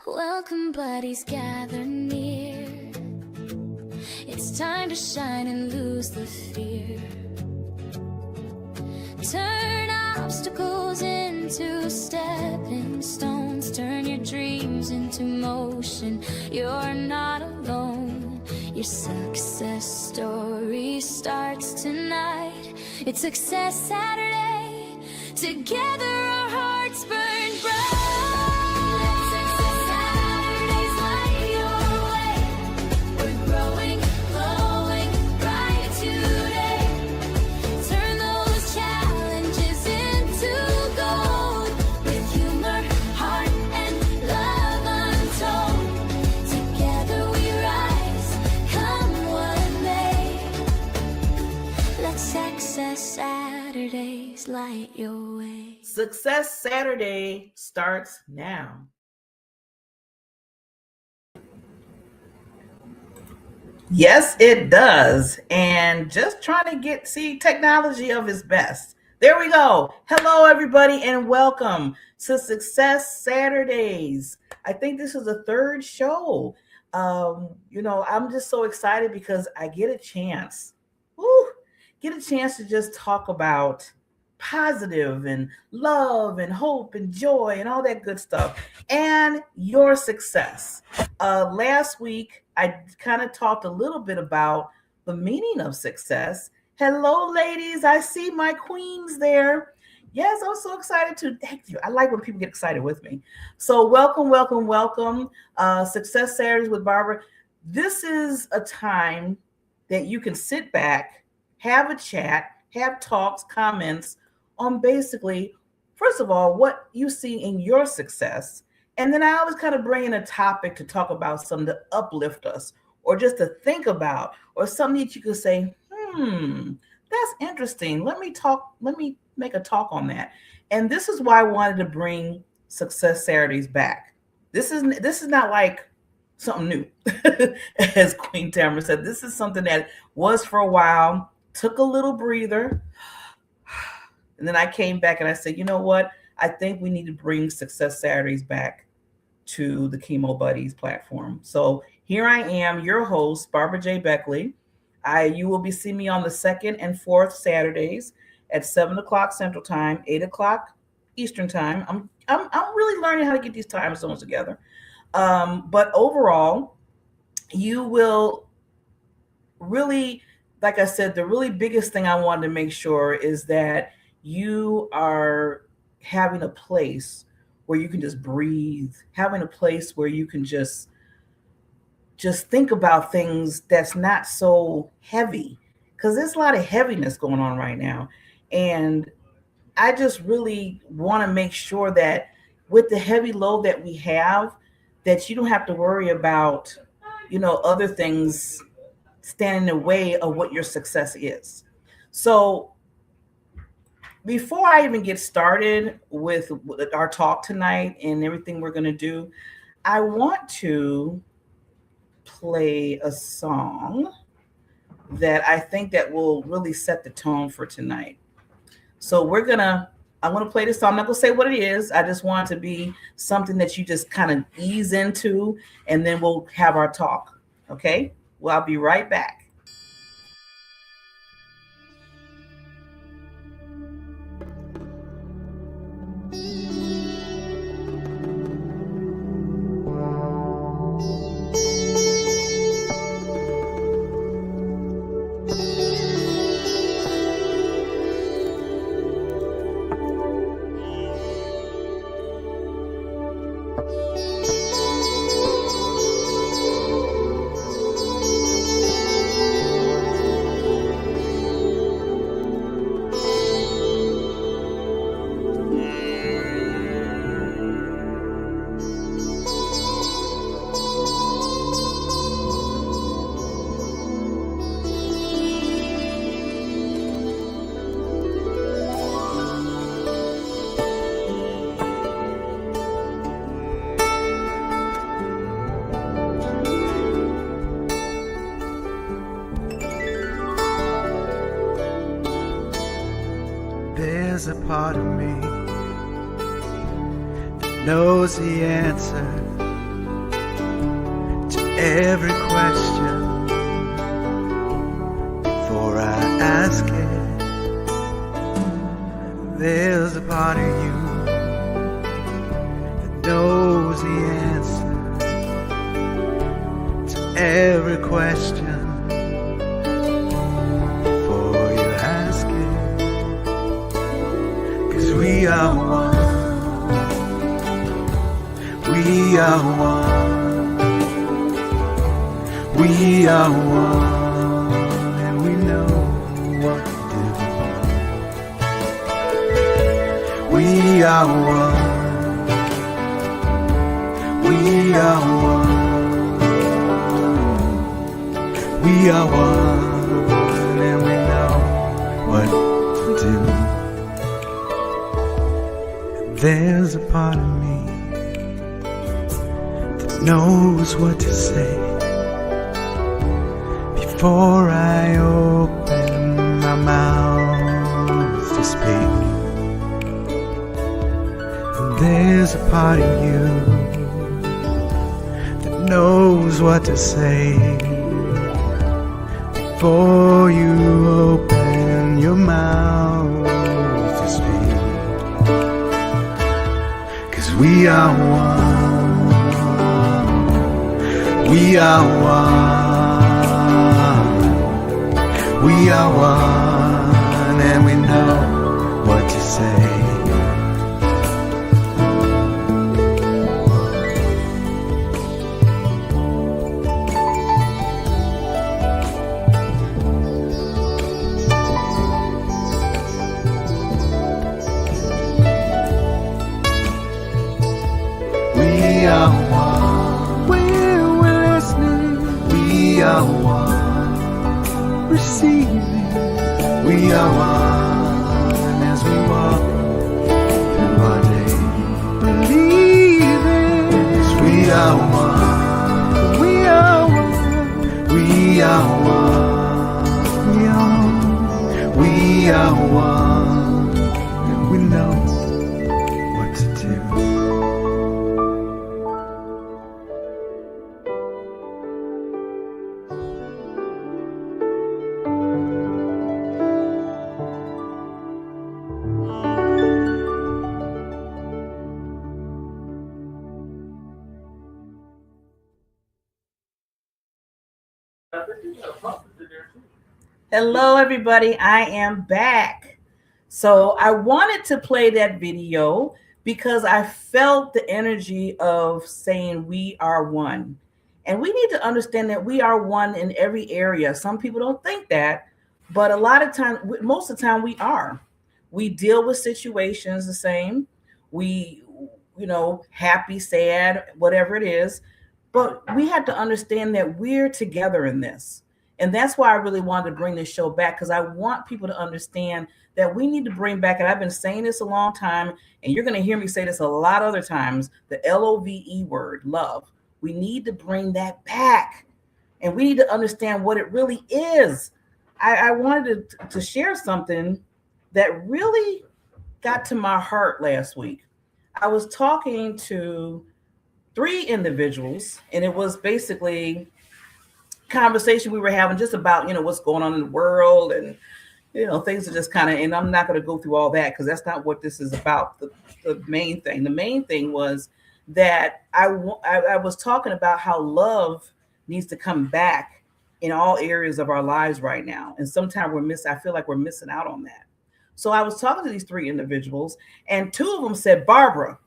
Welcome, buddies, gather near. It's time to shine and lose the fear. Turn obstacles into stepping stones. Turn your dreams into motion. You're not alone. Your success story starts tonight. It's Success Saturday. Together our hearts burn bright. Let Success Saturdays light your way. We're growing, glowing bright today. Turn those challenges into gold. With humor, heart, and love untold. Together we rise, come what may. Let Success Saturdays light your way. Success Saturday starts now. Yes, it does. And just trying to see technology of its best. There we go. Hello, everybody, and welcome to Success Saturdays. I think this is the third show. I'm just so excited because I get a chance to just talk about positive and love and hope and joy and all that good stuff and your success. Last week, I kind of talked a little bit about the meaning of success. Hello, ladies. I see my queens there. Yes, I'm so excited to thank you. I like when people get excited with me. So welcome. Success Saturdays with Barbara. This is a time that you can sit back, have a chat, have talks, comments on basically, first of all, what you see in your success. And then I always kind of bring in a topic to talk about something to uplift us or just to think about or something that you could say, that's interesting. Let me make a talk on that. And this is why I wanted to bring Success Saturdays back. This is not like something new, as Queen Tamara said. This is something that was for a while, took a little breather, and then I came back and I said, you know what? I think we need to bring Success Saturdays back to the Chemo Buddies platform. So here I am, your host, Barbara J. Beckley. You will be seeing me on the second and fourth Saturdays at 7 o'clock Central Time, 8 o'clock Eastern Time. I'm really learning how to get these time zones together. But overall, you will really, like I said, the really biggest thing I wanted to make sure is that you are having a place where you can just breathe, having a place where you can just think about things that's not so heavy, because there's a lot of heaviness going on right now. And I just really want to make sure that with the heavy load that we have, that you don't have to worry about, other things standing in the way of what your success is. So before I even get started with our talk tonight and everything we're going to do, I want to play a song that I think that will really set the tone for tonight. So I'm going to play this song. I'm not going to say what it is. I just want it to be something that you just kind of ease into, and then we'll have our talk. Okay? Well, I'll be right back. There's a part of me that knows the answer every question before I ask it. There's a part of you that knows the answer to every question before you ask it. 'Cause we are one. We are one. We are one, and we know what to do. We are one. We are one. We are one, and we know what to do. And there's a part of me that knows what to say before I open my mouth to speak. And there's a part of you that knows what to say before you open your mouth to speak. 'Cause we are one. We are one. We are one, and we know what to say. We are one. We're listening. We are one. Receiving. We are one as we walk through our day. Believing. 'Cause we are one. We are one. We are one. We are one. We know what to do. Hello, everybody. I am back. So I wanted to play that video because I felt the energy of saying we are one. And we need to understand that we are one in every area. Some people don't think that, but a lot of times, most of the time, we are. We deal with situations the same. We, happy, sad, whatever it is. But we have to understand that we're together in this. And that's why I really wanted to bring this show back, because I want people to understand that we need to bring back, and I've been saying this a long time, and you're going to hear me say this a lot of other times, the LOVE word, love. We need to bring that back. And we need to understand what it really is. I wanted to share something that really got to my heart last week. I was talking to 3 individuals, and it was basically conversation we were having just about, what's going on in the world, and things are just kind of, and I'm not going to go through all that because that's not what this is about. The main thing was that I was talking about how love needs to come back in all areas of our lives right now, and sometimes I feel like we're missing out on that. So I was talking to these 3 individuals, and 2 of them said, Barbara,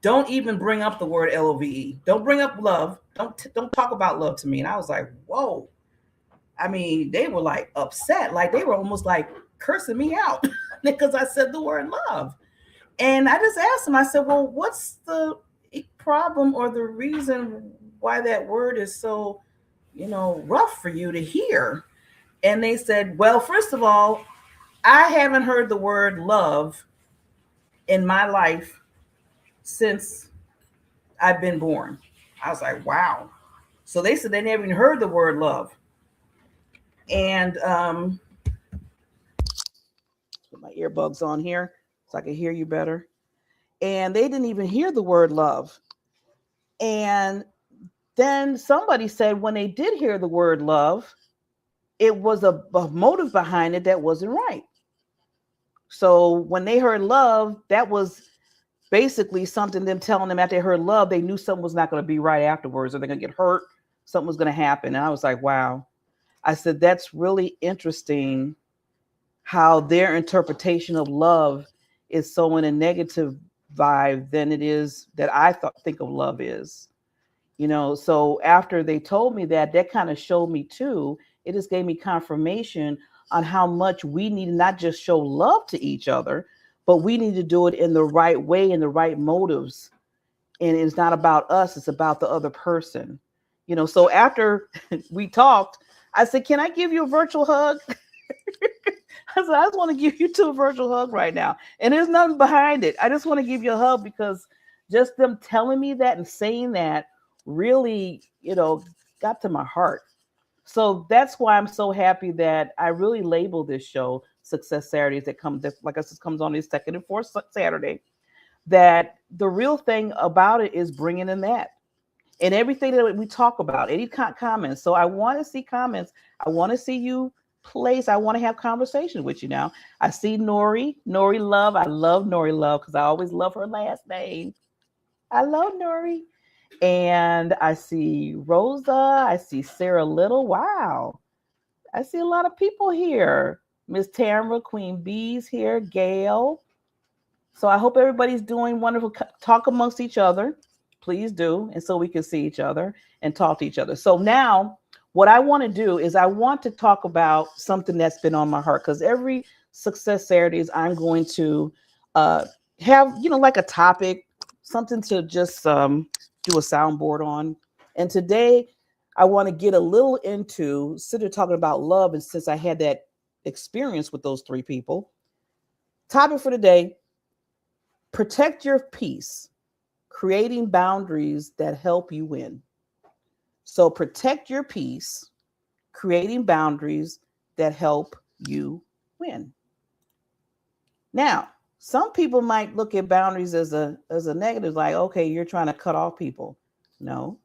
don't even bring up the word LOVE. Don't bring up love. Don't talk about love to me. And I was like, whoa. I mean, they were like upset. Like they were almost like cursing me out because I said the word love. And I just asked them, I said, well, what's the problem or the reason why that word is so, rough for you to hear? And they said, well, first of all, I haven't heard the word love in my life since I've been born. I was like, wow. So they said they never even heard the word love. And put my earbuds on here so I can hear you better. And they didn't even hear the word love. And then somebody said when they did hear the word love, it was a motive behind it that wasn't right. So when they heard love, that was basically something them telling them after they heard love, they knew something was not going to be right afterwards, or they're going to get hurt. Something was going to happen. And I was like, wow. I said, that's really interesting how their interpretation of love is so in a negative vibe than it is that I think of love is. So after they told me that kind of showed me too, it just gave me confirmation on how much we need to not just show love to each other, but we need to do it in the right way, in the right motives. And it's not about us, it's about the other person. So after we talked, I said, can I give you a virtual hug? I said, I just want to give you two a virtual hug right now. And there's nothing behind it. I just want to give you a hug because just them telling me that and saying that really, got to my heart. So that's why I'm so happy that I really label this show Success Saturdays like I said, comes on this second and fourth Saturday. That the real thing about it is bringing in that and everything that we talk about, any comments. So I want to see comments. I want to see you place. I want to have conversation with you now. I see Nori Love. I love Nori Love because I always love her last name. I love Nori. And I see Rosa. I see Sarah Little. Wow. I see a lot of people here. Miss Tamara, Queen Bee's here. Gail. So I hope everybody's doing wonderful. Talk amongst each other. Please do. And so we can see each other and talk to each other. So now what I want to do is I want to talk about something that's been on my heart, because every Success Saturdays I'm going to have, like a topic, something to just do a soundboard on. And today I want to get a little into talking about love. And since I had that experience with those three people, topic for today: protect your peace, creating boundaries that help you win. So protect your peace, creating boundaries that help you win. Now, some people might look at boundaries as a negative, like, okay, you're trying to cut off people. No,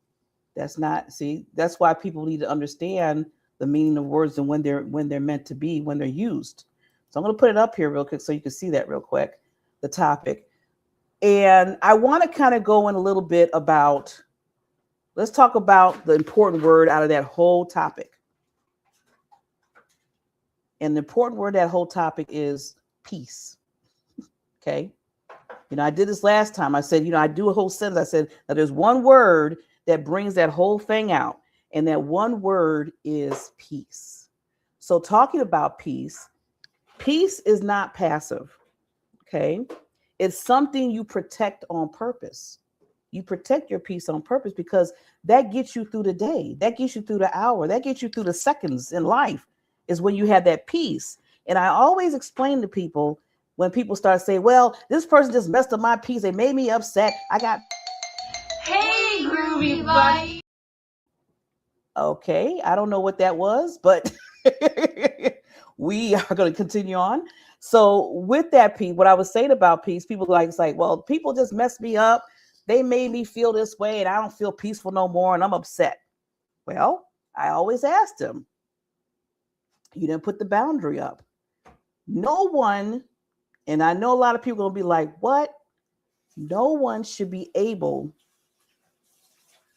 that's not. See, that's why people need to understand the meaning of words and when they're meant to be, when they're used. So I'm going to put it up here real quick so you can see that real quick, the topic. And I want to kind of go in a little bit about, let's talk about the important word out of that whole topic. And the important word of that whole topic is peace. Okay. I did this last time. I said, I do a whole sentence. I said that there's one word that brings that whole thing out. And that one word is peace. So talking about peace is not passive. Okay. It's something you protect on purpose. You protect your peace on purpose because that gets you through the day. That gets you through the hour. That gets you through the seconds in life, is when you have that peace. And I always explain to people when people start saying, well, this person just messed up my peace. They made me upset. Hey, groovy buddy. Okay, I don't know what that was, but we are going to continue on. So with that peace, what I was saying about peace, people it's like, well, people just messed me up. They made me feel this way and I don't feel peaceful no more and I'm upset. Well, I always asked them, you didn't put the boundary up. No one, and I know a lot of people are going to be like, what? No one should be able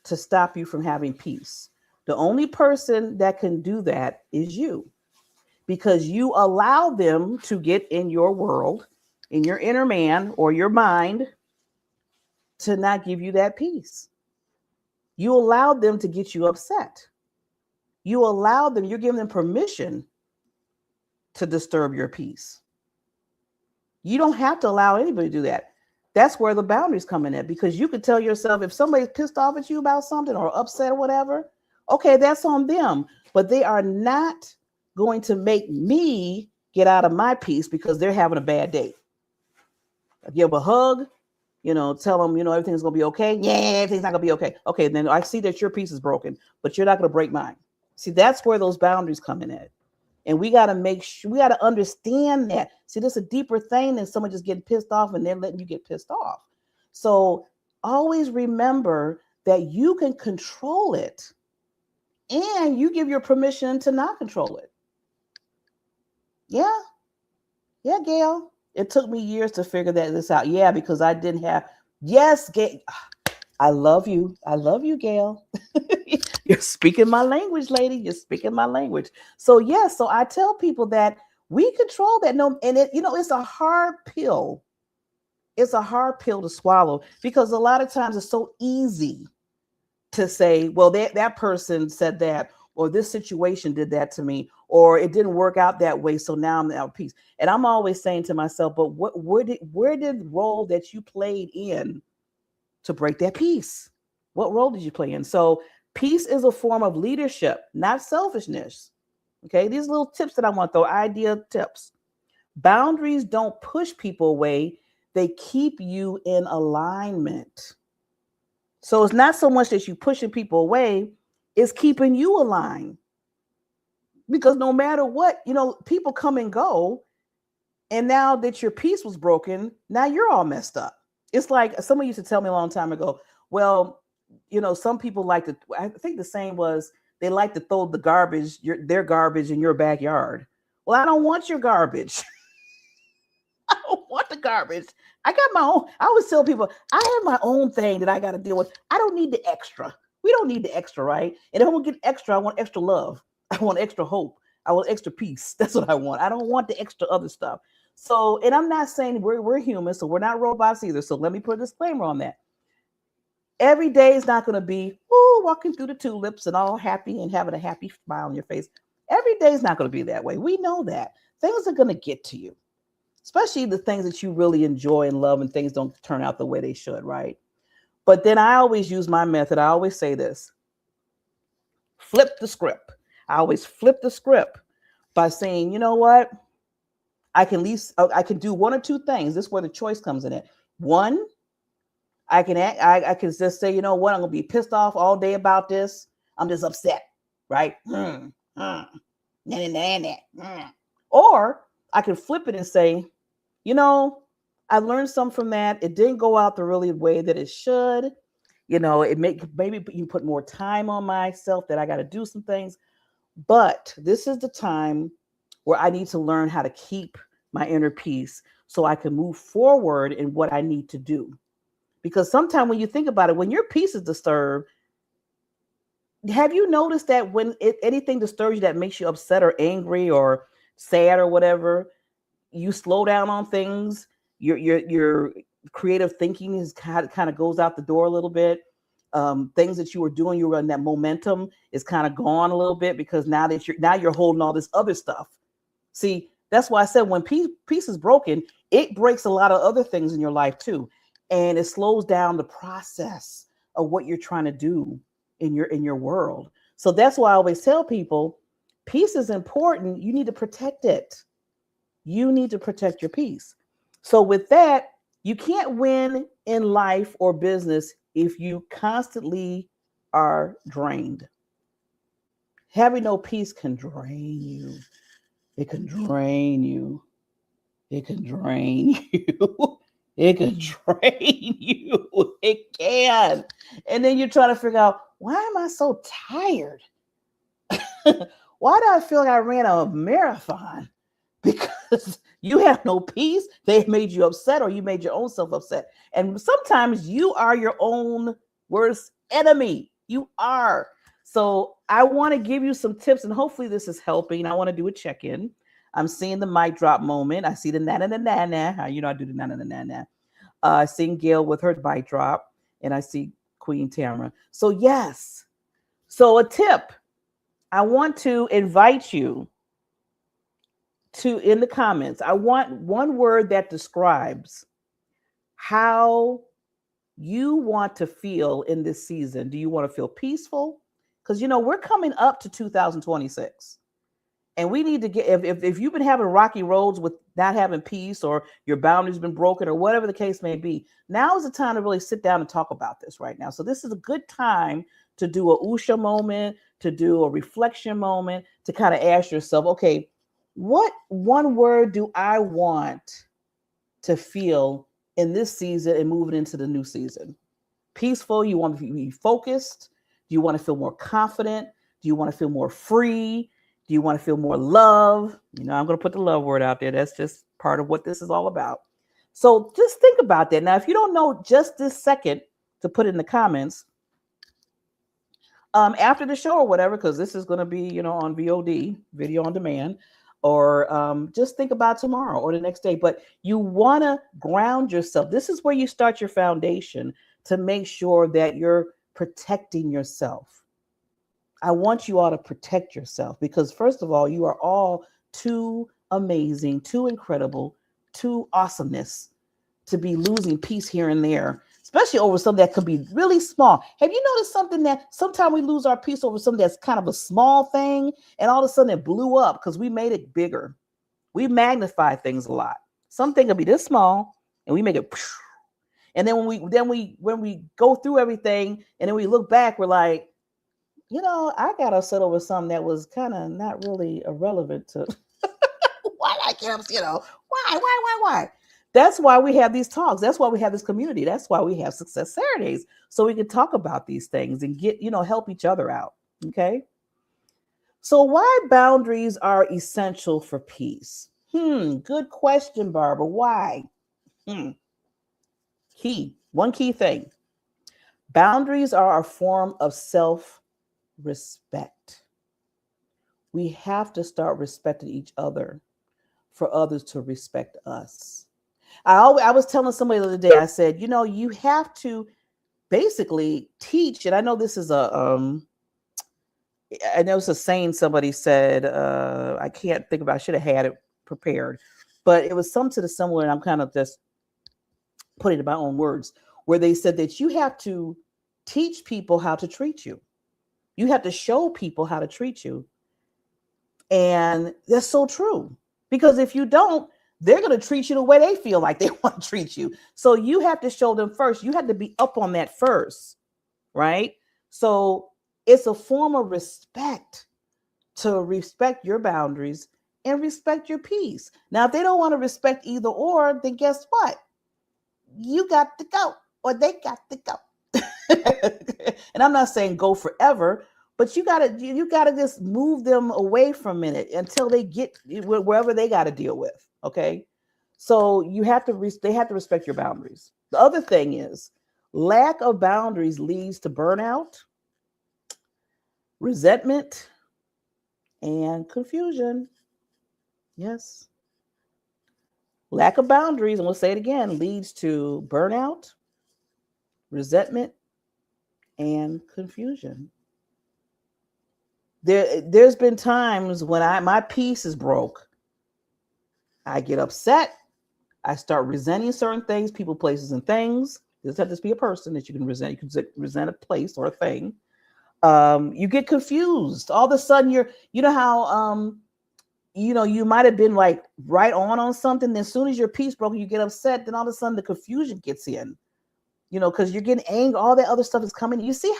to stop you from having peace. The only person that can do that is you, because you allow them to get in your world, in your inner man or your mind, to not give you that peace. You allow them to get you upset. You allow them, you're giving them permission to disturb your peace. You don't have to allow anybody to do that. That's where the boundaries come in at, because you could tell yourself, if somebody's pissed off at you about something or upset or whatever, okay, that's on them, but they are not going to make me get out of my peace because they're having a bad day. I give a hug, tell them, everything's going to be okay. Yeah, everything's not going to be okay. Okay, then I see that your peace is broken, but you're not going to break mine. See, that's where those boundaries come in at. And we got to make sure, we got to understand that. See, this is a deeper thing than someone just getting pissed off and they're letting you get pissed off. So always remember that you can control it, and you give your permission to not control it. Yeah. Yeah, Gail. It took me years to figure this out. Yeah, because I didn't have. Yes, Gail. I love you. I love you, Gail. You're speaking my language, lady. You're speaking my language. So yes, so I tell people that we control that. No, and it's a hard pill. It's a hard pill to swallow because a lot of times it's so easy to say, well, that person said that, or this situation did that to me, or it didn't work out that way, so now I'm out of peace. And I'm always saying to myself, but where did the role that you played in to break that peace? What role did you play in? So peace is a form of leadership, not selfishness. Okay, these little tips that I want, though, idea tips. Boundaries don't push people away, they keep you in alignment. So it's not so much that you're pushing people away, it's keeping you aligned. Because no matter what, people come and go. And now that your peace was broken, now you're all messed up. It's like someone used to tell me a long time ago, well, some people like to, I think the saying was, they like to throw the garbage, their garbage in your backyard. Well, I don't want your garbage. I don't want the garbage. I got my own. I always tell people, I have my own thing that I got to deal with. I don't need the extra. We don't need the extra, right? And if I want to get extra, I want extra love. I want extra hope. I want extra peace. That's what I want. I don't want the extra other stuff. So, and I'm not saying we're human, so we're not robots either. So let me put a disclaimer on that. Every day is not going to be walking through the tulips and all happy and having a happy smile on your face. Every day is not going to be that way. We know that. Things are going to get to you, especially the things that you really enjoy and love, and things don't turn out the way they should, right? But then I always use my method. I always say this: flip the script. I always flip the script by saying, you know what? I can do one or two things. This is where the choice comes in it. One, I can just say, you know what? I'm gonna be pissed off all day about this. I'm just upset, right? Or I can flip it and say, I learned something from that. It didn't go out the really way that it should. Maybe you put more time on myself, that I got to do some things. But this is the time where I need to learn how to keep my inner peace so I can move forward in what I need to do. Because sometimes when you think about it, when your peace is disturbed, have you noticed that when anything disturbs you that makes you upset or angry or sad or whatever, you slow down on things, your creative thinking is kind of goes out the door a little bit. Things that you were doing, you were in that momentum is kind of gone a little bit, because now you're holding all this other stuff. See, that's why I said when peace is broken, it breaks a lot of other things in your life too, and it slows down the process of what you're trying to do in your world. So that's why I always tell people, peace is important. You need to protect it. You need to protect your peace. So with that, you can't win in life or business if you constantly are drained. Having no peace can drain you. It can drain you. It can drain you. It can drain you. It can. And then you're trying to figure out, why am I so tired? Why do I feel like I ran a marathon? Because you have no peace. They made you upset, or you made your own self upset. And sometimes you are your own worst enemy. You are. So I want to give you some tips, and hopefully this is helping. I want to do a check-in. I'm seeing the mic drop moment. I see the na-na-na-na-na. I do the na-na-na-na-na. I seen Gail with her mic drop, and I see Queen Tamara. So yes. So a tip. I want to invite you to, in the comments, I want one word that describes how you want to feel in this season. Do you want to feel peaceful? Because, we're coming up to 2026. And we need to get, if you've been having rocky roads with not having peace, or your boundaries been broken, or whatever the case may be, now is the time to really sit down and talk about this right now. So this is a good time to do a Usha moment, to do a reflection moment, to kind of ask yourself, okay, what one word do I want to feel in this season and moving into the new season? peaceful? You want to be focused? Do you want to feel more confident? Do you want to feel more free? Do you want to feel more love? I'm going to put the love word out there. That's just part of what this is all about. So just think about that. Now, if you don't know just this second to put it in the comments, after the show or whatever, because this is going to be, on VOD, video on demand, or just think about tomorrow or the next day. But you want to ground yourself. This is where you start your foundation to make sure that you're protecting yourself. I want you all to protect yourself because, first of all, you are all too amazing, too incredible, too awesomeness to be losing peace here and there, especially over something that could be really small. Have you noticed something that sometimes we lose our peace over something that's kind of a small thing, and all of a sudden it blew up because we made it bigger? We magnify things a lot. Something could be this small, and we make it, and then when we go through everything, and then we look back, we're like, I got upset over something that was kind of not really irrelevant to why I get upset, why? That's why we have these talks. That's why we have this community. That's why we have Success Saturdays, so we can talk about these things and get, help each other out. Okay. So why boundaries are essential for peace? Good question, Barbara. Why? One key thing. Boundaries are a form of self-respect. We have to start respecting each other for others to respect us. I was telling somebody the other day, I said, you have to basically teach, and I know this is I know it's a saying somebody said, I can't think about, I should have had it prepared, but it was something to the similar, and I'm kind of just putting it in my own words, where they said that you have to teach people how to treat you. You have to show people how to treat you. And that's so true, because if you don't, they're going to treat you the way they feel like they want to treat you. So you have to show them first. You have to be up on that first, right? So it's a form of respect to respect your boundaries and respect your peace. Now, if they don't want to respect either or, then guess what? You got to go, or they got to go. And I'm not saying go forever, but you gotta just move them away for a minute until they get wherever they got to deal with. Okay, so they have to respect your boundaries. The other thing is, lack of boundaries leads to burnout, resentment, and confusion. Yes, lack of boundaries, and we'll say it again, leads to burnout, resentment, and confusion. There's been times when my peace is broke. I get upset. I start resenting certain things, people, places, and things. It doesn't have to just be a person that you can resent. You can resent a place or a thing. You get confused. All of a sudden, you know how you might have been like right on something. Then as soon as your peace broke, you get upset. Then all of a sudden the confusion gets in. Because you're getting angry. All that other stuff is coming. You see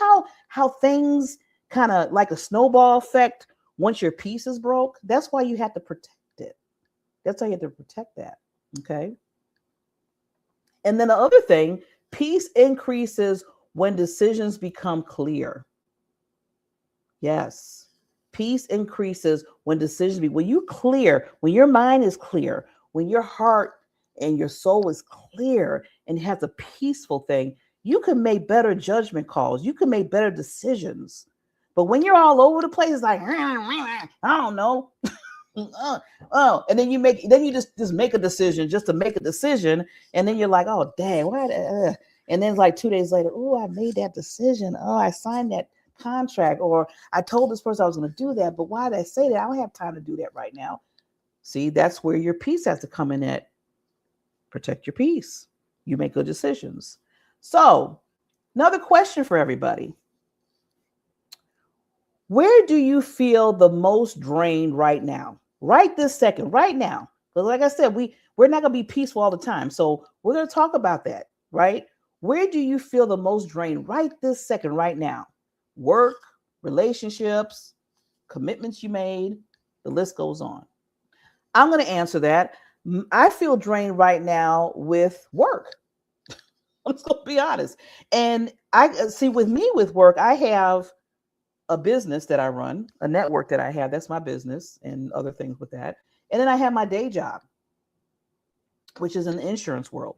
how things kind of like a snowball effect once your peace is broke. That's why you have to protect it. That's why you have to protect that. Okay. And then the other thing, peace increases when decisions become clear. Yes. Peace increases when when you're clear, when your mind is clear, when your heart and your soul is clear and has a peaceful thing, you can make better judgment calls. You can make better decisions. But when you're all over the place, it's like, I don't know. And then you just make a decision just to make a decision. And then you're like, oh, dang, why? And then it's like 2 days later, oh, I made that decision. Oh, I signed that contract, or I told this person I was going to do that. But why did I say that? I don't have time to do that right now. See, that's where your peace has to come in at. Protect your peace. You make good decisions. So, another question for everybody. Where do you feel the most drained right now? Right this second, right now. Because like I said, we're not going to be peaceful all the time. So we're going to talk about that, right? Where do you feel the most drained right this second, right now? Work, relationships, commitments you made, the list goes on. I'm going to answer that. I feel drained right now with work. I'm just going to be honest. And I see with me with work, I have a business that I run, a network that I have. That's my business and other things with that. And then I have my day job, which is in the insurance world.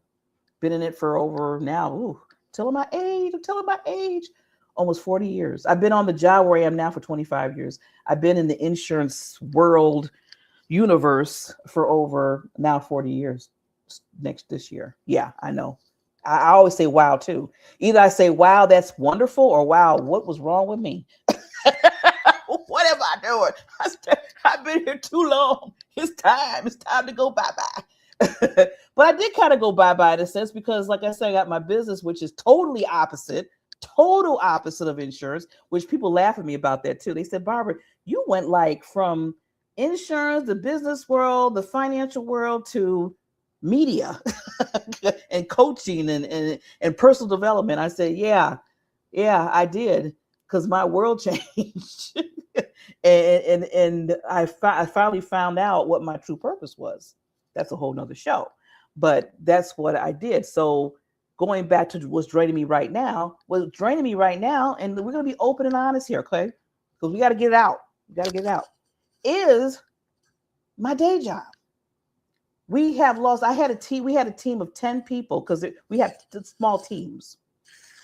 Been in it for over now, telling my age, almost 40 years. I've been on the job where I am now for 25 years. I've been in the insurance world universe for over now 40 years this year. Yeah, I know. I always say wow too. Either I say wow, that's wonderful, or wow, what was wrong with me? What am I doing? I've been here too long. It's time to go bye-bye. But I did kind of go bye-bye in a sense because, like I said, I got my business, which is total opposite of insurance, which people laugh at me about that too. They said, Barbara, you went like from insurance, the business world, the financial world, to media and coaching and personal development. I said, yeah, I did, because my world changed. and I finally found out what my true purpose was. That's a whole nother show, but that's what I did. So going back to what's draining me right now, and we're going to be open and honest here, okay? Because we got to get it out. Is my day job. We had a team of 10 people, because we have small teams.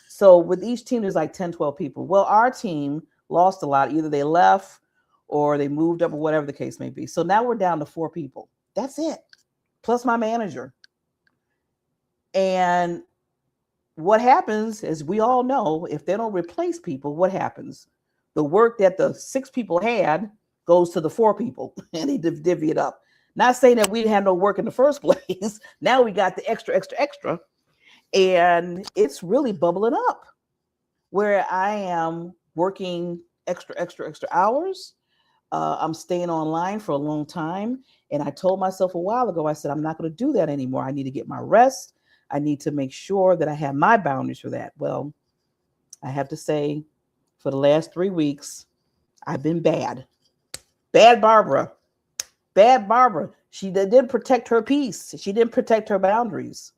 So with each team, there's like 10, 12 people. Well, our team lost a lot. Either they left or they moved up, or whatever the case may be. So now we're down to 4 people. That's it. Plus my manager. And what happens is, we all know, if they don't replace people, what happens? The work that the 6 people had goes to the 4 people, and they divvy it up. Not saying that we didn't have no work in the first place. Now we got the extra. And it's really bubbling up, where I am working extra hours. I'm staying online for a long time. And I told myself a while ago, I said, I'm not going to do that anymore. I need to get my rest. I need to make sure that I have my boundaries for that. Well, I have to say, for the last 3 weeks, I've been bad. Bad Barbara. She didn't protect her peace. She didn't protect her boundaries.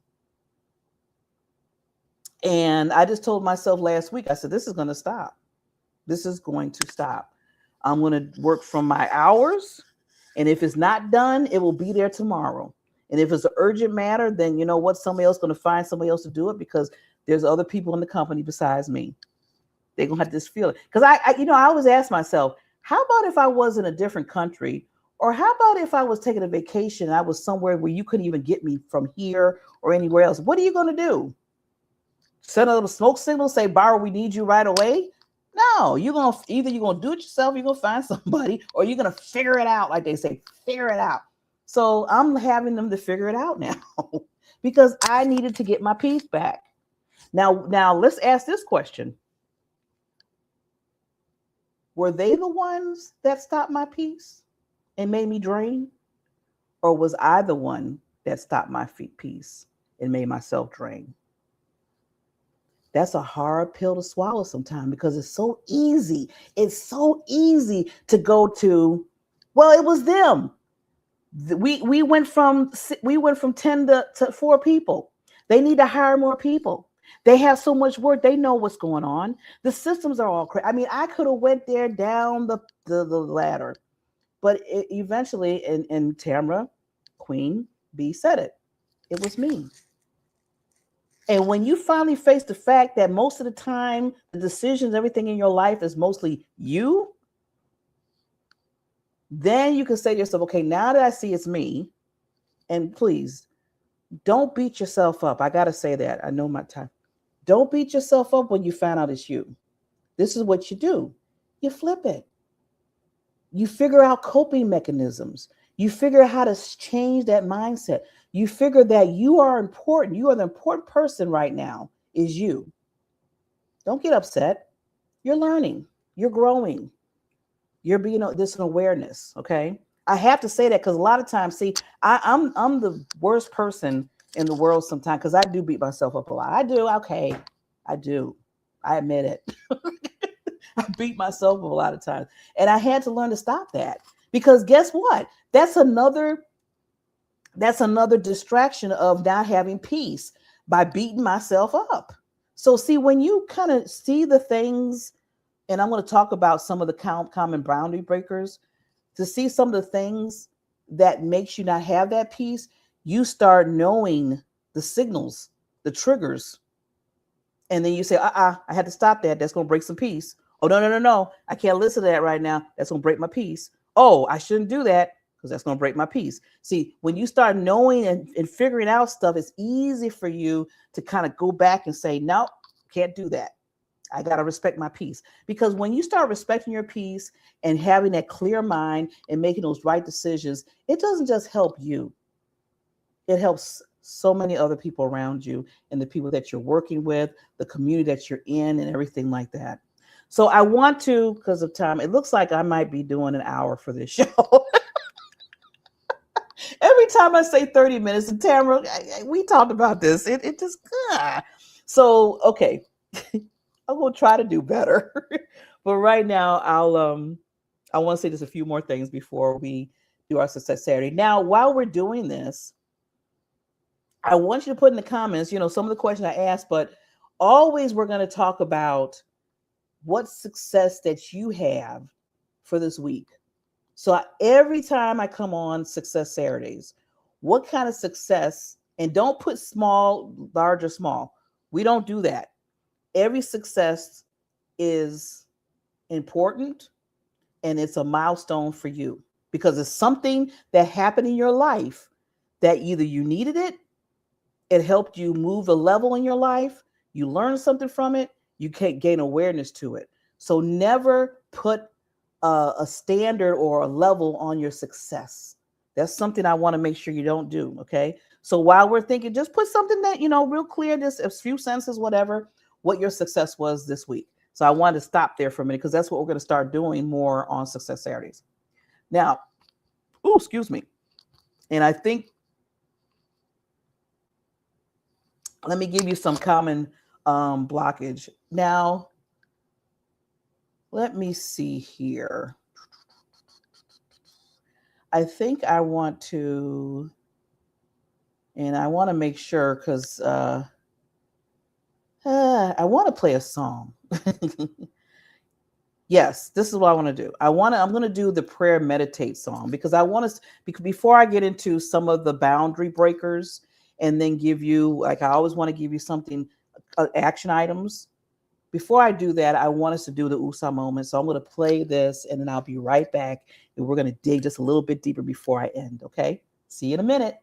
And I just told myself last week, I said, this is going to stop. I'm going to work from my hours. And if it's not done, it will be there tomorrow. And if it's an urgent matter, then you know what? Somebody else is going to find somebody else to do it, because there's other people in the company besides me. They're going to have this feeling. Because I always ask myself, how about if I was in a different country? Or how about if I was taking a vacation and I was somewhere where you couldn't even get me from here or anywhere else? What are you going to do? Send a little smoke signal, say, Barbara, we need you right away? No, you're going to do it yourself, you're going to find somebody, or you're going to figure it out, like they say, figure it out. So I'm having them to figure it out now because I needed to get my peace back. Now let's ask this question. Were they the ones that stopped my peace and made me drain? Or was I the one that stopped my peace and made myself drain? That's a hard pill to swallow sometimes, because it's so easy. It's so easy to go to, well, it was them. We went from 10 to 4 people. They need to hire more people. They have so much work. They know what's going on. The systems are all crazy. I mean, I could have went there down the ladder, but eventually, and Tamara, Queen B said it. It was me. And when you finally face the fact that most of the time, the decisions, everything in your life is mostly you, then you can say to yourself, okay, now that I see it's me, and please don't beat yourself up. I got to say that. I know my time. Don't beat yourself up when you find out it's you. This is what you do. You flip it. You figure out coping mechanisms. You figure out how to change that mindset. You figure that you are important. You are the important person right now, is you. Don't get upset. You're learning. You're growing. You're being this awareness, okay? I have to say that because a lot of times, see, I'm the worst person in the world sometimes, because I do beat myself up a lot. I do, okay. I do. I admit it. I beat myself up a lot of times. And I had to learn to stop that, because guess what? That's another distraction of not having peace. by beating myself up. So see, when you kind of see the things, and I'm going to talk about some of the common boundary breakers, to see some of the things that makes you not have that peace, you start knowing the signals, the triggers. And then you say, I had to stop that. That's going to break some peace. Oh, no. I can't listen to that right now. That's going to break my peace. Oh, I shouldn't do that because that's going to break my peace. See, when you start knowing and figuring out stuff, it's easy for you to kind of go back and say, no, can't do that. I got to respect my peace. Because when you start respecting your peace and having that clear mind and making those right decisions, it doesn't just help you. It helps so many other people around you and the people that you're working with, the community that you're in, and everything like that. So I want to, because of time, it looks like I might be doing an hour for this show. Every time I say 30 minutes, and Tamara, we talked about this. It just, so, okay. I'm going to try to do better. But right now, I want to say just a few more things before we do our Success Saturday. Now, while we're doing this, I want you to put in the comments, some of the questions I asked, but always we're going to talk about what success that you have for this week. So every time I come on Success Saturdays, what kind of success, and don't put small, large, or small. We don't do that. Every success is important and it's a milestone for you because it's something that happened in your life that either you needed it helped you move a level in your life, you learned something from it, you can't gain awareness to it. So never put a standard or a level on your success. That's something I want to make sure you don't do. Okay. So while we're thinking, just put something that, real clear, just a few sentences, whatever, what your success was this week. So I wanted to stop there for a minute because that's what we're going to start doing more on Success Saturdays. Now, excuse me. And I think, let me give you some common blockage. Now, let me see here. I think I want to, and I want to make sure because I want to play a song. Yes, this is what I want to do. I'm going to do the prayer meditate song because I want to, because before I get into some of the boundary breakers and then give you, like I always want to give you something, action items. Before I do that, I want us to do the USA moment. So I'm going to play this and then I'll be right back and we're going to dig just a little bit deeper before I end. Okay. See you in a minute.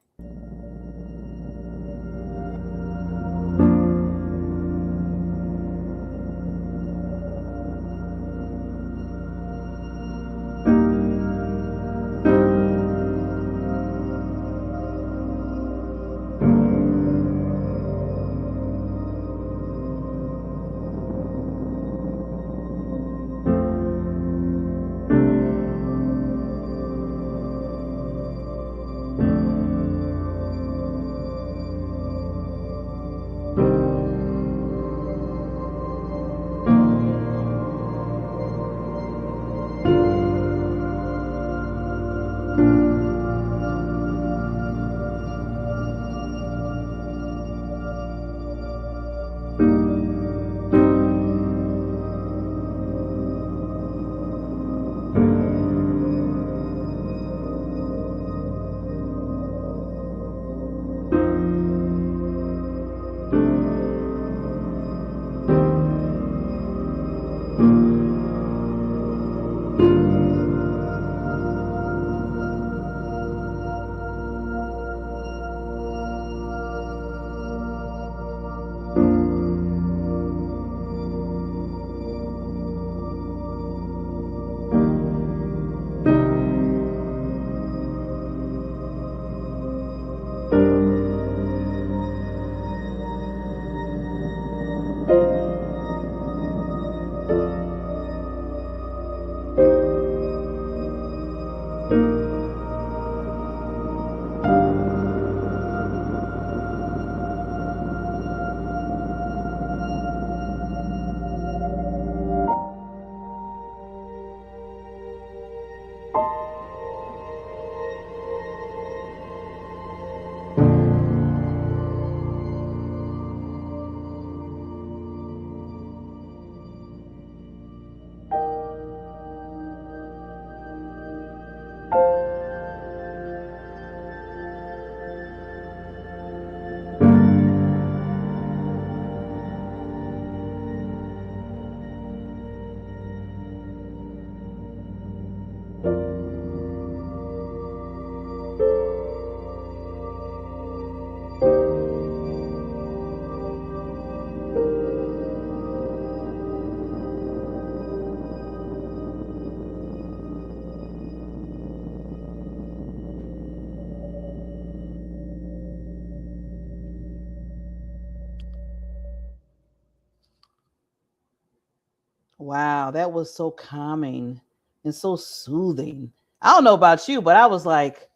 Wow, that was so calming and so soothing. I don't know about you, but I was like,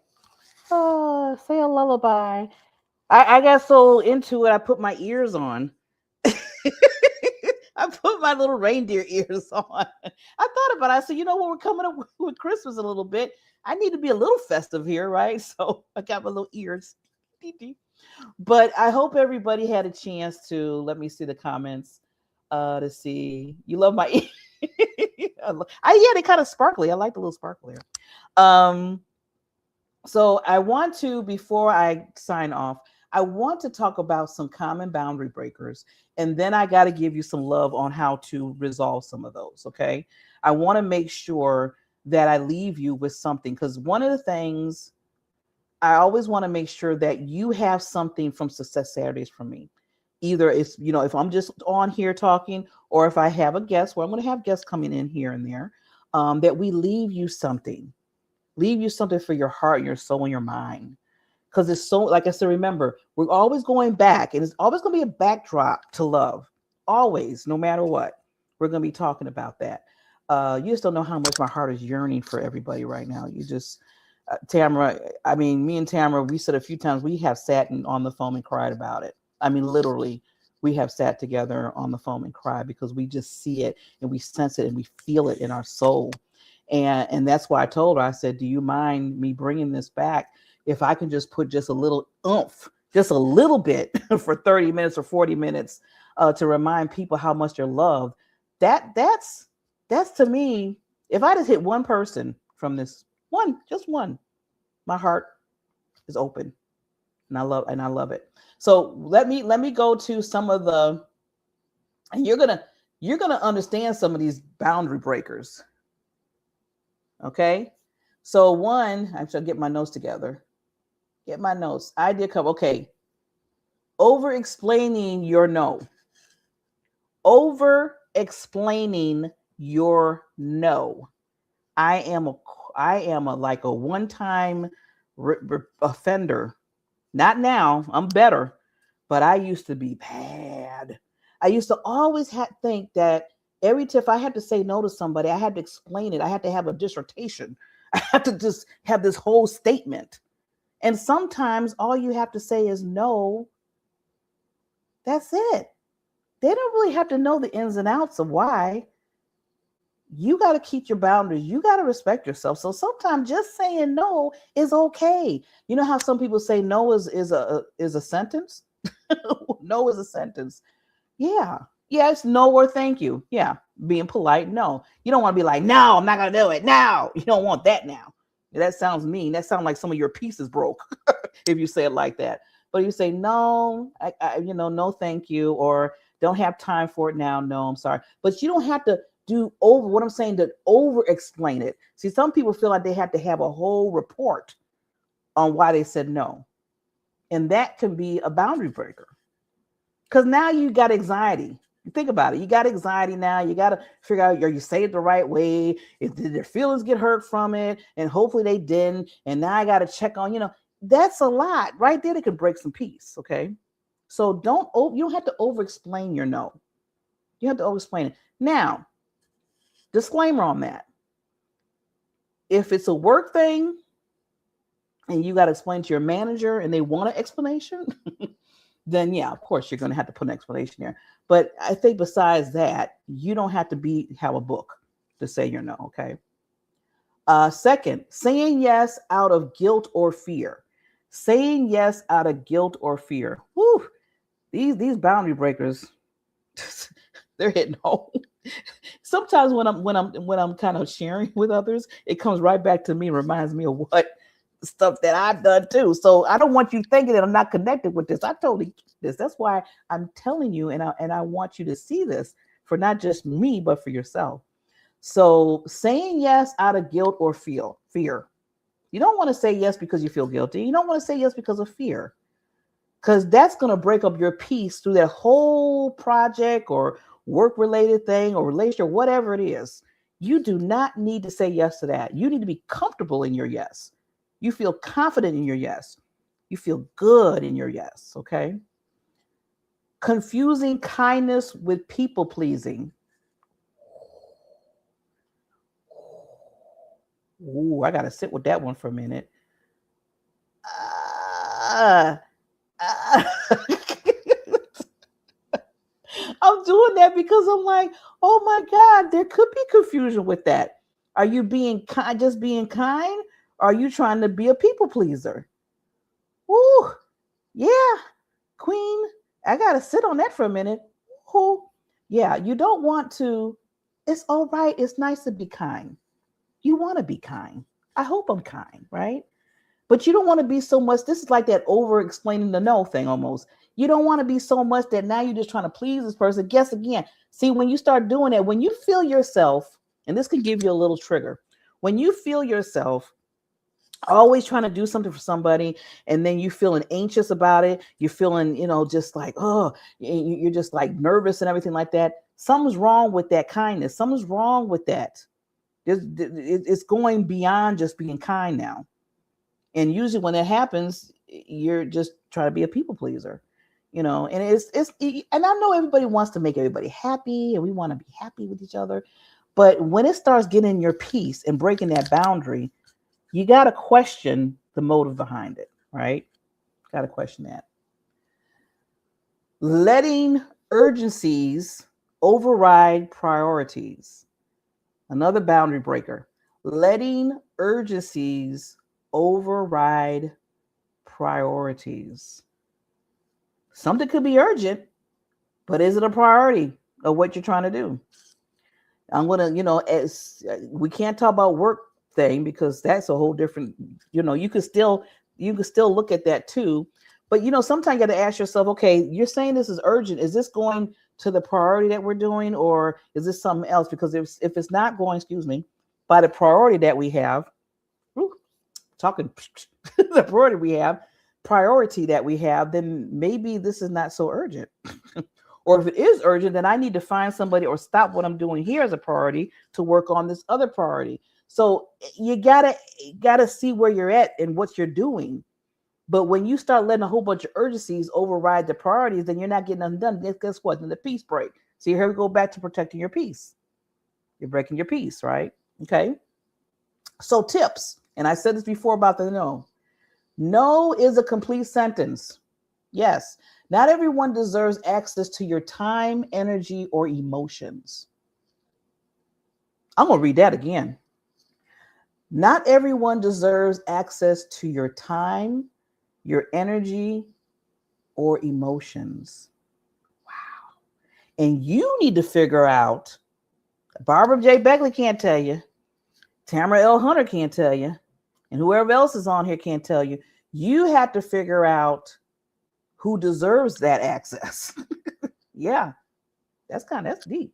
oh, say a lullaby. I got so into it, I put my ears on. I put my little reindeer ears on. I thought about it. I said, you know what? We're coming up with Christmas a little bit. I need to be a little festive here, right? So I got my little ears. But I hope everybody had a chance to let me see the comments to see. You love my ears. Yeah, they kind of sparkly. I like the little sparkle here. So I want to, before I sign off, I want to talk about some common boundary breakers. And then I got to give you some love on how to resolve some of those. Okay. I want to make sure that I leave you with something, because one of the things I always want to make sure that you have something from Success Saturdays from me. Either it's, if I'm just on here talking, or if I have a guest, where I'm going to have guests coming in here and there, that we leave you something for your heart, your soul, and your mind. Because it's so, like I said, remember, we're always going back, and it's always going to be a backdrop to love. Always, no matter what, we're going to be talking about that. You just don't know how much my heart is yearning for everybody right now. You just, Tamara, I mean, me and Tamara, we said a few times, we have sat on the phone and cried about it. I mean, literally, we have sat together on the phone and cried because we just see it and we sense it and we feel it in our soul. And that's why I told her, I said, do you mind me bringing this back? If I can just put just a little oomph, just a little bit for 30 minutes or 40 minutes to remind people how much they're loved, that's to me, if I just hit one person from this, just one, my heart is open and I love it. So let me go to some of the, and you're gonna understand some of these boundary breakers. Okay. So one, I should get my notes together. Get my notes. I did cover. Okay. Over explaining your no. Over explaining your no. I am a like a one-time offender. Not now. I'm better, but I used to be bad. I used to always think that if I had to say no to somebody, I had to explain it. I had to have a dissertation. I had to just have this whole statement. And sometimes all you have to say is no. That's it. They don't really have to know the ins and outs of why. You got to keep your boundaries. You got to respect yourself. So sometimes just saying no is okay. You know how some people say no is a sentence? No is a sentence. Yeah. Yes, no, or thank you. Yeah. Being polite. No. You don't want to be like, no, I'm not going to do it. No. You don't want that now. That sounds mean. That sounds like some of your pieces broke if you say it like that. But you say, no, no, thank you, or don't have time for it now. No, I'm sorry. But you don't have to do over what I'm saying, to over explain it. See, some people feel like they have to have a whole report on why they said no. And that can be a boundary breaker. Because now you got anxiety. Think about it. You got anxiety now. You got to figure out, are you say it the right way? Did their feelings get hurt from it? And hopefully they didn't. And now I got to check on, that's a lot right there. That could break some peace. Okay. So you don't have to over explain your no. You have to over explain it. Now, disclaimer on that. If it's a work thing and you got to explain to your manager and they want an explanation, then yeah, of course you're going to have to put an explanation there. But I think besides that, you don't have to have a book to say your no. Okay. Second, saying yes out of guilt or fear. Saying yes out of guilt or fear. Whew, these boundary breakers, they're hitting home. Sometimes when I'm kind of sharing with others, it comes right back to me, reminds me of what stuff that I've done too. So I don't want you thinking that I'm not connected with this. I totally get this. That's why I'm telling you, and I want you to see this for not just me, but for yourself. So saying yes out of guilt or fear. You don't want to say yes because you feel guilty. You don't want to say yes because of fear, because that's going to break up your peace through that whole project or work-related thing or relationship, whatever it is. You do not need to say yes to that. You need to be comfortable in your yes. You feel confident in your yes. You feel good in your yes, okay? Confusing kindness with people pleasing. Ooh, I got to sit with that one for a minute. Uh, uh, I'm doing that because I'm like, oh my God, there could be confusion with that. Are you being kind, just being kind? Or are you trying to be a people pleaser? Ooh, yeah, Queen. I got to sit on that for a minute. Ooh, yeah, you don't want to. It's all right. It's nice to be kind. You want to be kind. I hope I'm kind, right? But you don't want to be so much. This is like that over explaining the no thing almost. You don't want to be so much that now you're just trying to please this person. Guess again. See, when you start doing that, when you feel yourself, and this can give you a little trigger, when you feel yourself always trying to do something for somebody, and then you feeling anxious about it, you're feeling, just like, oh, you're just like nervous and everything like that. Something's wrong with that kindness. Something's wrong with that. It's going beyond just being kind now. And usually when that happens, you're just trying to be a people pleaser, and and I know everybody wants to make everybody happy and we want to be happy with each other. But when it starts getting in your peace and breaking that boundary, you got to question the motive behind it, right? Got to question that. Letting urgencies override priorities. Another boundary breaker. Letting urgencies override priorities. Something could be urgent, but is it a priority of what you're trying to do? I'm gonna, as we can't talk about work thing because that's a whole different, you could still look at that too. But sometimes you got to ask yourself, okay, you're saying this is urgent. Is this going to the priority that we're doing, or is this something else? Because if it's not going, by the priority that we have, talking the priority that we have, then maybe this is not so urgent. Or if it is urgent, then I need to find somebody or stop what I'm doing here as a priority to work on this other priority. So you gotta see where you're at and what you're doing. But when you start letting a whole bunch of urgencies override the priorities, then you're not getting nothing done. Guess what? Then the peace break. So here we go back to protecting your peace. You're breaking your peace, right? Okay. So tips. And I said this before about the no. No is a complete sentence. Yes. Not everyone deserves access to your time, energy, or emotions. I'm going to read that again. Not everyone deserves access to your time, your energy, or emotions. Wow. And you need to figure out, Barbara J. Beckley can't tell you, Tamara L. Hunter can't tell you, and whoever else is on here can't tell you. You have to figure out who deserves that access. Yeah, that's deep.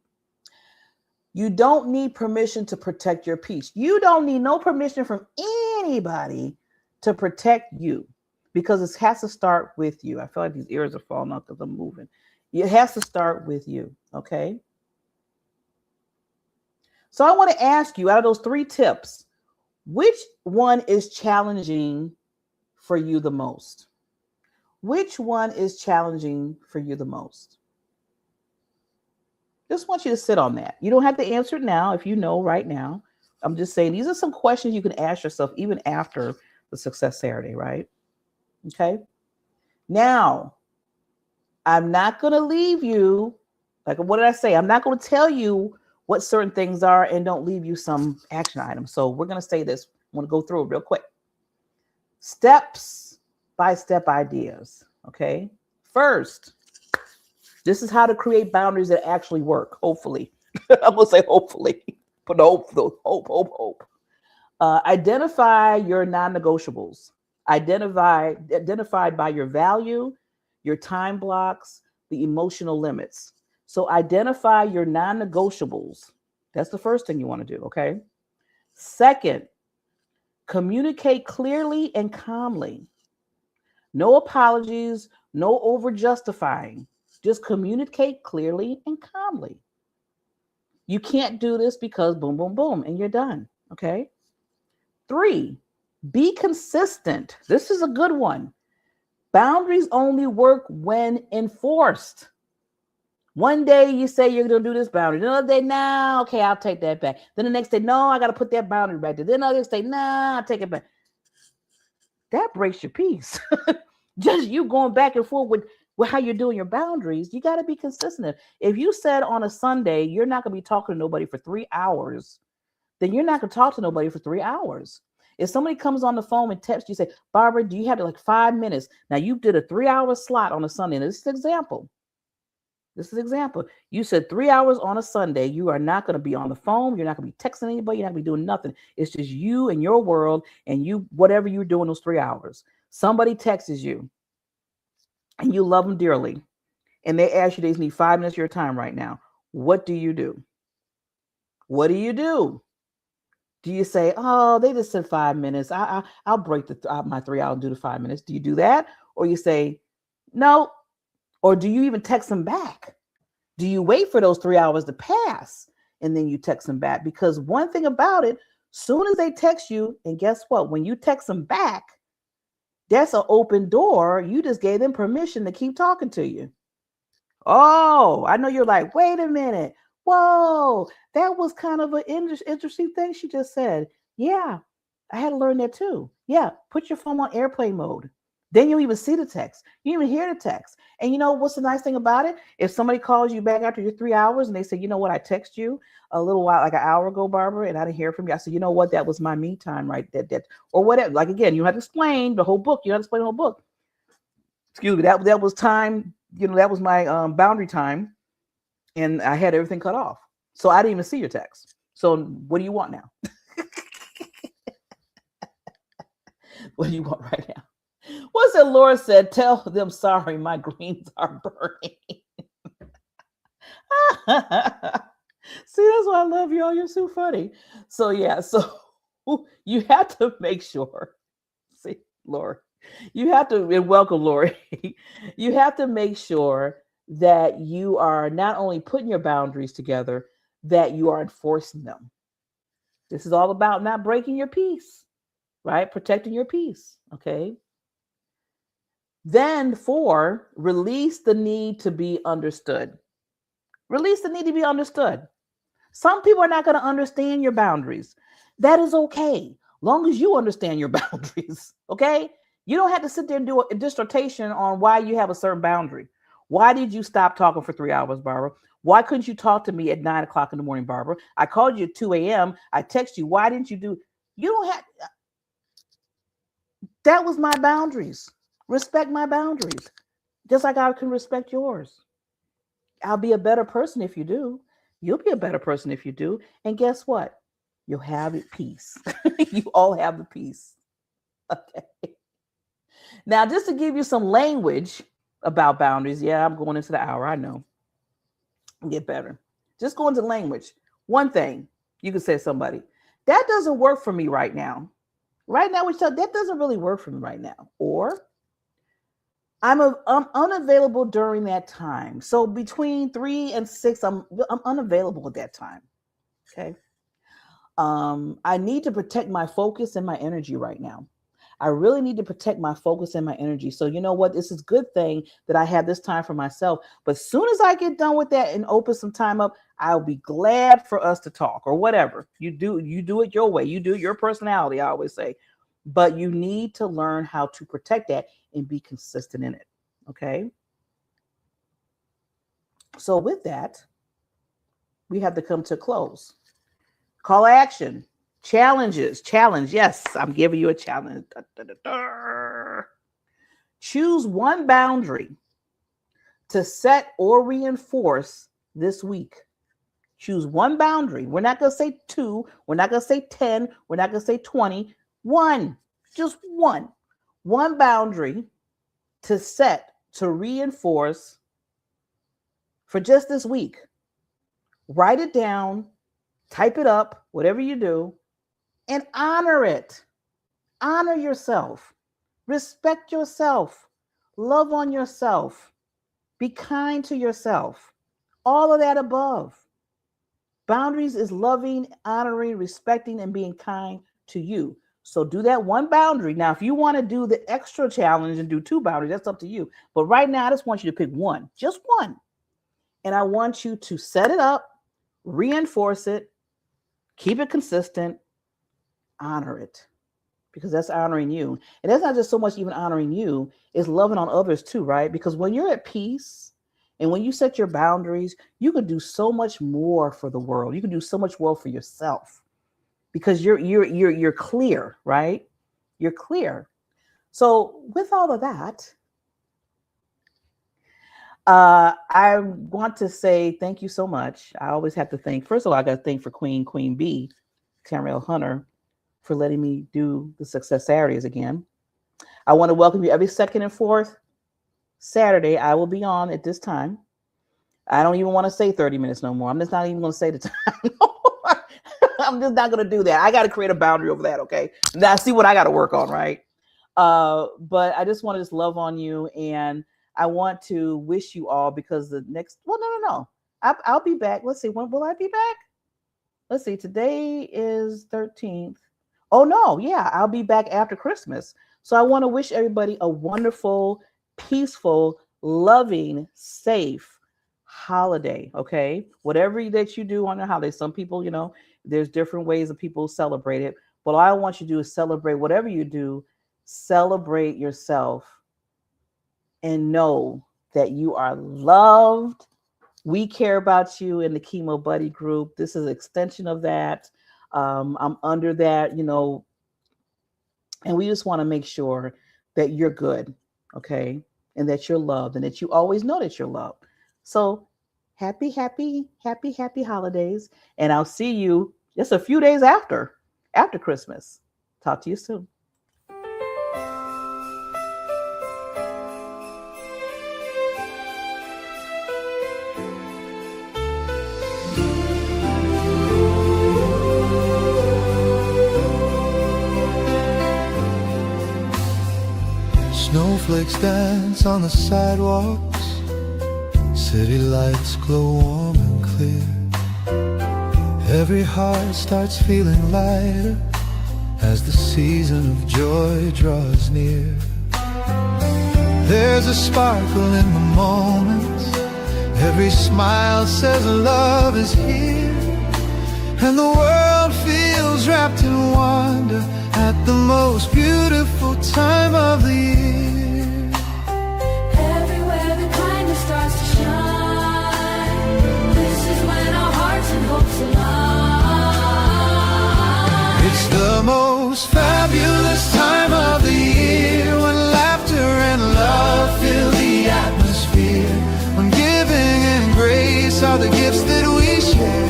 You don't need permission to protect your peace. You don't need no permission from anybody to protect you, because it has to start with you. I feel like these ears are falling out because I'm moving. It has to start with you, okay? So I want to ask you, out of those 3 tips, which one is challenging for you the most? Which one is challenging for you the most? Just want you to sit on that. You don't have to answer it now if you know right now. I'm just saying these are some questions you can ask yourself even after the Success Saturday, right? Okay. Now, I'm not going to leave you. Like, what did I say? I'm not going to tell you what certain things are and don't leave you some action items. So we're going to say this. I'm going to go through it real quick. Steps by step ideas. Okay. First, this is how to create boundaries that actually work. Hopefully. I'm going to say hopefully. Put hope. Identify your non-negotiables. Identified by your value, your time blocks, the emotional limits. So identify your non-negotiables. That's the first thing you want to do, okay? Second, communicate clearly and calmly. No apologies, no over justifying. Just communicate clearly and calmly. You can't do this because boom, boom, boom, and you're done, okay? 3, be consistent. This is a good one. Boundaries only work when enforced. One day you say you're going to do this boundary. The other day, nah, okay, I'll take that back. Then the next day, no, I got to put that boundary back there. Then the next day, nah, I'll take it back. That breaks your peace. Just you going back and forth with how you're doing your boundaries. You got to be consistent. If you said on a Sunday, you're not going to be talking to nobody for 3 hours, then you're not going to talk to nobody for 3 hours. If somebody comes on the phone and texts you, say, Barbara, do you have like 5 minutes? Now you did a 3-hour slot on a Sunday. And this is an example. You said 3 hours on a Sunday. You are not going to be on the phone. You're not going to be texting anybody. You're not going to be doing nothing. It's just you and your world and you, whatever you're doing those 3 hours. Somebody texts you and you love them dearly. And they ask you, they need 5 minutes of your time right now. What do you do? What do you do? Do you say, oh, they just said 5 minutes. I'll break my 3 hours and do the 5 minutes. Do you do that? Or you say, no. Or do you even text them back? Do you wait for those 3 hours to pass and then you text them back? Because one thing about it, soon as they text you, and guess what? When you text them back, that's an open door. You just gave them permission to keep talking to you. Oh, I know you're like, wait a minute. Whoa, that was kind of an interesting thing she just said. Yeah, I had to learn that too. Yeah, put your phone on airplane mode. Then you'll even see the text. You even hear the text. And you know what's the nice thing about it? If somebody calls you back after your 3 hours and they say, you know what, I text you a little while, like an hour ago, Barbara, and I didn't hear from you. I said, you know what, that was my me time, right? That or whatever. Like again, you have to explain the whole book. You have to explain the whole book. Excuse me, that was time, that was my boundary time. And I had everything cut off. So I didn't even see your text. So what do you want now? What do you want right now? What's that Laura said? Tell them sorry, my greens are burning. See, that's why I love y'all. You're so funny. So yeah, so you have to make sure. See, Laura, you have to, and welcome, Laura. You have to make sure that you are not only putting your boundaries together, that you are enforcing them. This is all about not breaking your peace, right? Protecting your peace, okay? Then 4, release the need to be understood. Release the need to be understood. Some people are not going to understand your boundaries. That is okay, long as you understand your boundaries, okay? You don't have to sit there and do a dissertation on why you have a certain boundary. Why did you stop talking for 3 hours, Barbara? Why couldn't you talk to me at 9 o'clock in the morning, Barbara? I called you at 2 a.m. I text you. Why didn't you do? You don't have. That was my boundaries. Respect my boundaries, just like I can respect yours. I'll be a better person if you do. You'll be a better person if you do. And guess what? You'll have peace. You all have the peace. Okay. Now, just to give you some language about boundaries. Yeah, I'm going into the hour. I know. Get better. Just go into language. One thing you can say to somebody, that doesn't work for me right now. Right now, that doesn't really work for me right now. Or I'm unavailable during that time. So between 3 and 6, I'm unavailable at that time. Okay. I need to protect my focus and my energy right now. I really need to protect my focus and my energy. So you know what? This is a good thing that I have this time for myself. But as soon as I get done with that and open some time up, I'll be glad for us to talk or whatever. You do it your way. You do your personality, I always say. But you need to learn how to protect that and be consistent in it. Okay. So with that, we have to come to a close. Call to action. Challenge. Yes, I'm giving you a challenge. Choose one boundary to set or reinforce this week. Choose one boundary. We're not going to say 2. We're not going to say 10. We're not going to say 20. One. Just one. One boundary to set, to reinforce for just this week. Write it down. Type it up, whatever you do. And honor it. Honor yourself. Respect yourself. Love on yourself. Be kind to yourself. All of that above. Boundaries is loving, honoring, respecting, and being kind to you. So do that one boundary. Now, if you want to do the extra challenge and do 2 boundaries, that's up to you. But right now, I just want you to pick one. Just one. And I want you to set it up, reinforce it, keep it consistent, honor it, because that's honoring you. And that's not just so much even honoring you, it's loving on others too, right? Because when you're at peace and when you set your boundaries, you can do so much more for the world. You can do so much more for yourself because you're clear, right? You're clear. So with all of that, I want to say thank you so much. I always have to thank, first of all, I got to thank for Queen B, Tamriel Hunter, for letting me do the Success Saturdays again. I want to welcome you every second and fourth Saturday. I will be on at this time. I don't even want to say 30 minutes no more. I'm just not even going to say the time. I'm just not going to do that. I got to create a boundary over that, okay? Now see what I got to work on, right? But I just want to just love on you, and I want to wish you all, because the next, well, no. I'll be back. Let's see, when will I be back? Let's see, today is 13th. Oh no, yeah, I'll be back after Christmas. So I want to wish everybody a wonderful, peaceful, loving, safe holiday, okay? Whatever that you do on the holiday, some people, there's different ways that people celebrate it. But all I want you to do is celebrate whatever you do, celebrate yourself and know that you are loved. We care about you in the Chemo Buddy group. This is an extension of that. I'm under that, and we just want to make sure that you're good, okay? And that you're loved and that you always know that you're loved. So happy holidays. And I'll see you just a few days after Christmas. Talk to you soon. Snowflakes dance on the sidewalks, city lights glow warm and clear. Every heart starts feeling lighter as the season of joy draws near. There's a sparkle in the moments, every smile says love is here, and the world feels wrapped in wonder at the most beautiful time of the year. Everywhere the kindness starts to shine, this is when our hearts and hopes align. It's the most fabulous time of the year, when laughter and love fill the atmosphere, when giving and grace are the gifts that we share.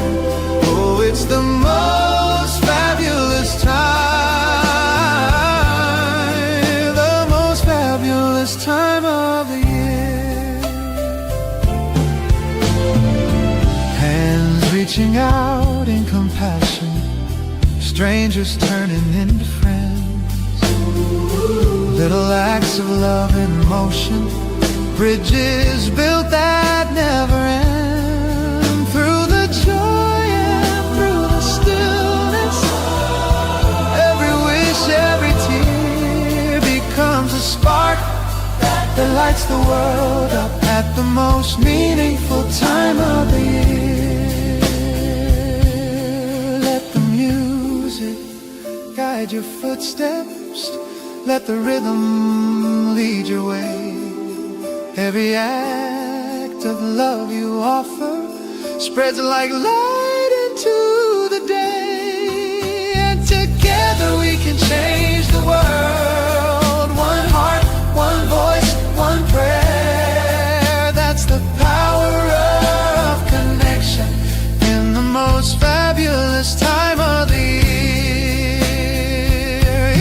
Oh, it's the most fabulous time, the most fabulous time of the year. Hands reaching out in compassion, strangers turning into friends, little acts of love in motion, bridges built that never end. Through the joy and through the stillness, every wish, every tear becomes a spark that lights the world up at the most meaningful time of the year. Let the music guide your footsteps, let the rhythm lead your way. Every act of love you offer spreads like light into the day, and together we can change the world. One heart, one voice, one prayer. That's the power of connection in the most fabulous time of the year.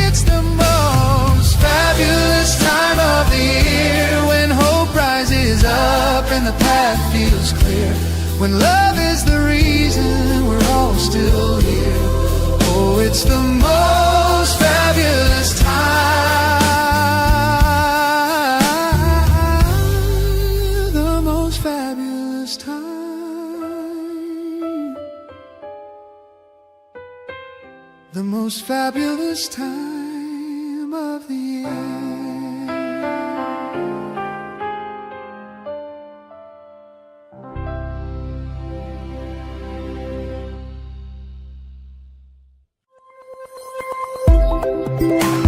It's the most fabulous time of the year, when hope rises up and the path feels clear, when love is the reason we're all still here. Oh, it's the most fabulous time, the most fabulous time, the most fabulous time of the year. you.